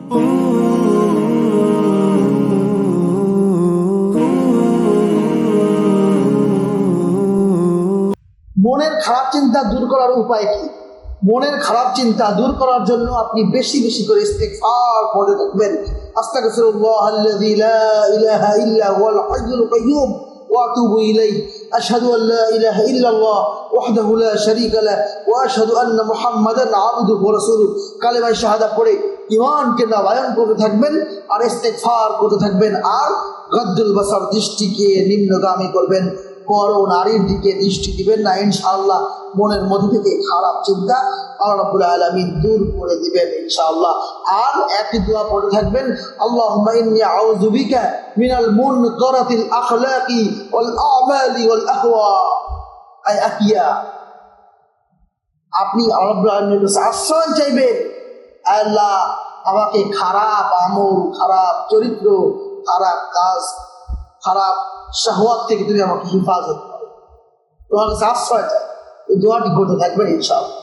মনের খারাপ চিন্তা দূর করার উপায় কি? মনের খারাপ চিন্তা দূর করার জন্য আপনি বেশি বেশি করে ইস্তিগফার পড়তে থাকবেন। আস্তাগফিরুল্লাহাল্লাযী লা ইলাহা ইল্লা হুয়াল হাইয়ুল কাইয়্যুম ওয়া আতুবু ইলাইহি আশহাদু আল লা ইলাহা ইল্লাল্লাহ ওয়াহদাহু লা শারীকা লাহু ওয়া আশহাদু আন্না মুহাম্মাদান আবদুহু ওয়া রাসূলুহু। কালেমা শাহাদা পড়ে ঈমানকে নবায়ন করতে থাকবেন আর ইস্তিগফার করতে থাকবেন। আর গদ্দুল বাসার, দৃষ্টিকে নিম্নগামী করবেন, বড় নারীর দিকে দৃষ্টি দিবেন না। ইনশাআল্লাহ মনের মধ্যে থেকে খারাপ চিন্তা আল্লাহ রাব্বুল আলামিন দূর করে দিবেন ইনশাআল্লাহ। আর একটি দোয়া পড়ে থাকবেন, আল্লাহুম্মা ইন্নী আউযু বিকা মিনাল মুনকারাতিল আখলাকি ওয়াল আমালি ওয়াল আহওয়া। আপনি আল্লাহ রাব্বুল আলামিনের কাছে আশ্রয় চাইবেন, আল্লাহ আমাকে খারাপ আমল, খারাপ চরিত্র, খারাপ কাজ, খারাপ শাহওয়াত থেকে তুমি আমাকে হেফাজত করো, তোমার কাছে আশ্রয় চাই। এই দোয়াটি করতে থাকবেন ইনশাআল্লাহ।